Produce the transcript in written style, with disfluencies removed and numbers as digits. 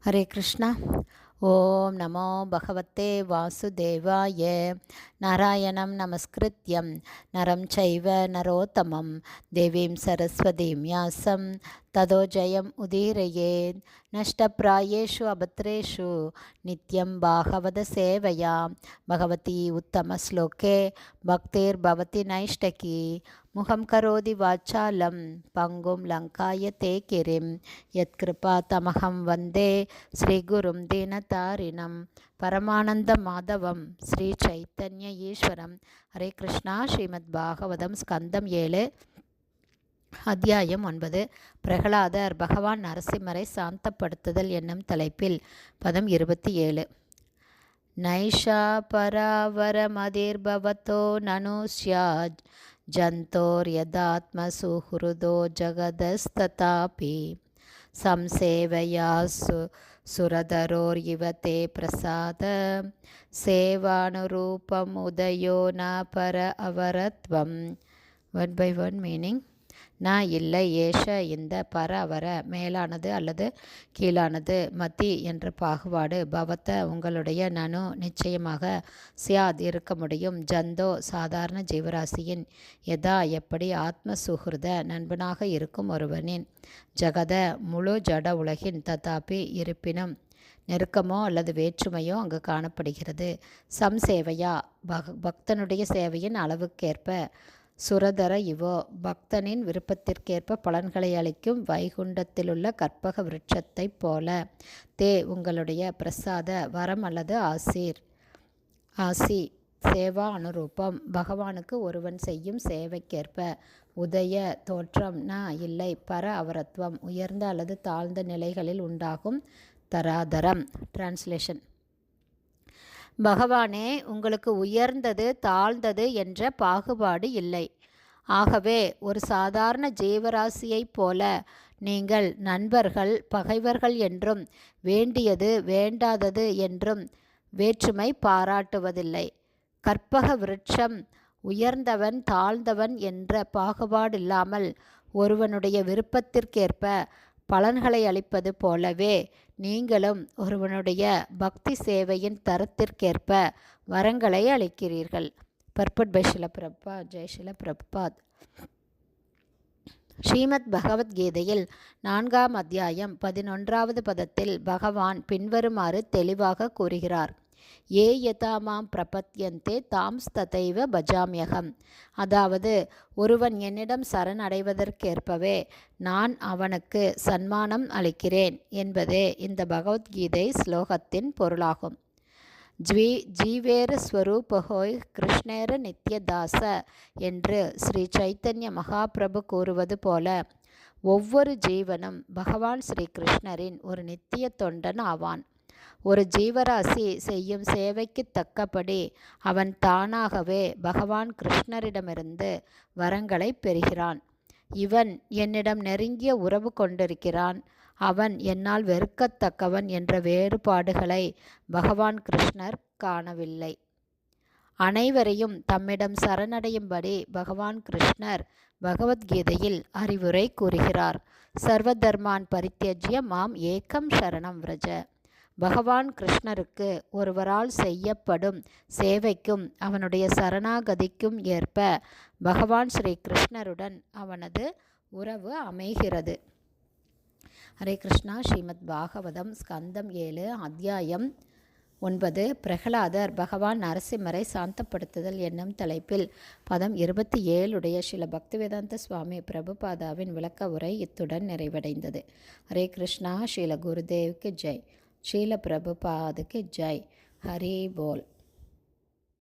ஹரே கிருஷ்ணா. ஓம் நமோ பகவத்தே வாசுதேவாய. நாராயணம் நமஸ்கிருத்யம் நரம் சைவ நரோத்தமம் தேவீம் சரஸ்வதீம் யாசம் ததோ ஜெயம் உதீரயேத். நஷ்டப்ராயேஷு அபத்ரேஷு நித்யம் பாகவத சேவையா பகவதி உத்தம ஸ்லோகே பக்திர் பவதி நைஷ்டகி. முகம் கரோதி வாச்சாலம் பங்கும் லங்காய தே கிரிம் யத்கிருபா தமகம் வந்தே ஸ்ரீகுரும் தீனதாரிணம் பரமானந்த மாதவம் ஸ்ரீ சைத்தன்ய ஈஸ்வரம். ஹரே கிருஷ்ணா. ஸ்ரீமத் பாகவதம் ஸ்கந்தம் 7 அத்தியாயம் 9. பிரகலாதர் பகவான் நரசிம்மரை சாந்தப்படுத்துதல் என்னும் தலைப்பில் பதம் 27. நைஷா பராவரமதிர்பவதோ நனு ஸ்யாத் ஜந்தோர் யதாத்ம சுஹ்ருதோ ஜகதஸ்ததாபி சம்சேவயா சுரதரோர் இவதே பிரசாத சேவானுரூபம் உதயோ ந பர அவரத்வம். One by one meaning. நான் இல்லை, ஏஷ இந்த, பர அவர மேலானது அல்லது கீழானது, மதி என்ற பாகுபாடு, பவத்த உங்களுடைய, நனு நிச்சயமாக, சியாத் இருக்க முடியும், ஜந்தோ சாதாரண ஜீவராசியின், யதா எப்படி, ஆத்ம சுஹ்ருத நண்பனாக இருக்கும் ஒருவனின், ஜகத முழு ஜட உலகின், ததாபி இருப்பினும் நெருக்கமோ அல்லது வேற்றுமையோ அங்கு காணப்படுகிறது. சம்சேவையா பக்தனுடைய சேவையின் அளவுக்கேற்ப, சுரதர இவோ பக்தனின் விருப்பத்திற்கேற்ப பலன்களை அளிக்கும் வைகுண்டத்திலுள்ள கற்பக விருட்சத்தைப் போல, தே உங்களுடைய, பிரசாத வரம் அல்லது ஆசி சேவா அனுரூபம் பகவானுக்கு ஒருவன் செய்யும் சேவைக்கேற்ப, உதய தோற்றம், ந இல்லை, பர அவரத்வம் உயர்ந்த அல்லது தாழ்ந்த நிலைகளில் உண்டாகும் தராதரம். டிரான்ஸ்லேஷன். பகவானே, உங்களுக்கு உயர்ந்தது தாழ்ந்தது என்ற பாகுபாடு இல்லை. ஆகவே ஒரு சாதாரண ஜீவராசியைப் போல நீங்கள் நண்பர்கள் பகைவர்கள் என்றும் வேண்டியது வேண்டாதது என்றும் வேற்றுமை பாராட்டுவதில்லை. கற்பக விருட்சம் உயர்ந்தவன் தாழ்ந்தவன் என்ற பாகுபாடில்லாமல் ஒருவனுடைய விருப்பத்திற்கேற்ப பலன்களை அளிப்பது போலவே நீங்களும் ஒருவனுடைய பக்தி சேவையின் தரத்திற்கேற்ப வரங்களை அளிக்கிறீர்கள். பர்பட் பை ஷில பிரபுபாத். ஜெய் ஷில பிரபுபாத். ஸ்ரீமத் பகவத்கீதையில் 4ஆம் அத்தியாயம் 11வது பதத்தில் பகவான் பின்வருமாறு தெளிவாக கூறுகிறார். ஏ யதா மாம் பிரபத்யந்தே தாம்ஸ்ததைவ பஜாம்யகம். அதாவது, ஒருவன் என்னிடம் சரணடைவதற்கேற்பவே நான் அவனுக்கு சன்மானம் அளிக்கிறேன் என்பதே இந்த பகவத்கீதை ஸ்லோகத்தின் பொருளாகும். ஜீவேர ஸ்வரூபஹோய் கிருஷ்ணேர நித்யதாச என்று ஸ்ரீ சைத்தன்ய மகாபிரபு கூறுவது போல, ஒவ்வொரு ஜீவனும் பகவான் ஸ்ரீ கிருஷ்ணரின் ஒரு நித்திய தொண்டன் ஆவான். ஒரு ஜீவராசி செய்யும் சேவைக்கு தக்கபடி அவன் தானாகவே பகவான் கிருஷ்ணரிடமிருந்து வரங்களை பெறுகிறான். இவன் என்னிடம் நெருங்கிய உறவு கொண்டிருக்கிறான், அவன் என்னால் வெறுக்கத்தக்கவன் என்ற வேறுபாடுகளை பகவான் கிருஷ்ணர் காணவில்லை. அனைவரையும் தம்மிடம் சரணடையும்படி பகவான் கிருஷ்ணர் பகவத்கீதையில் அறிவுரை கூறுகிறார். சர்வதர்மான் பரித்யஜ்ய மாம் ஏகம் சரணம் விரஜ. பகவான் கிருஷ்ணருக்கு ஒருவரால் செய்யப்படும் சேவைக்கும் அவனுடைய சரணாகதிக்கும் ஏற்ப பகவான் ஸ்ரீ கிருஷ்ணருடன் அவனது உறவு அமைகிறது. ஹரே கிருஷ்ணா. ஸ்ரீமத் பாகவதம் ஸ்கந்தம் 7 அத்தியாயம் 9. பிரகலாதர் பகவான் நரசிம்மரை சாந்தப்படுத்துதல் என்னும் தலைப்பில் பதம் 27 ஸ்ரீல பக்திவேதாந்த சுவாமி பிரபுபாதாவின் விளக்க உரை இத்துடன் நிறைவடைந்தது. ஹரே கிருஷ்ணா. ஸ்ரீல குருதேவுக்கு ஜெய். ஸ்ரீல பிரபுபாதுக்கு ஜெய். ஹரி போல்.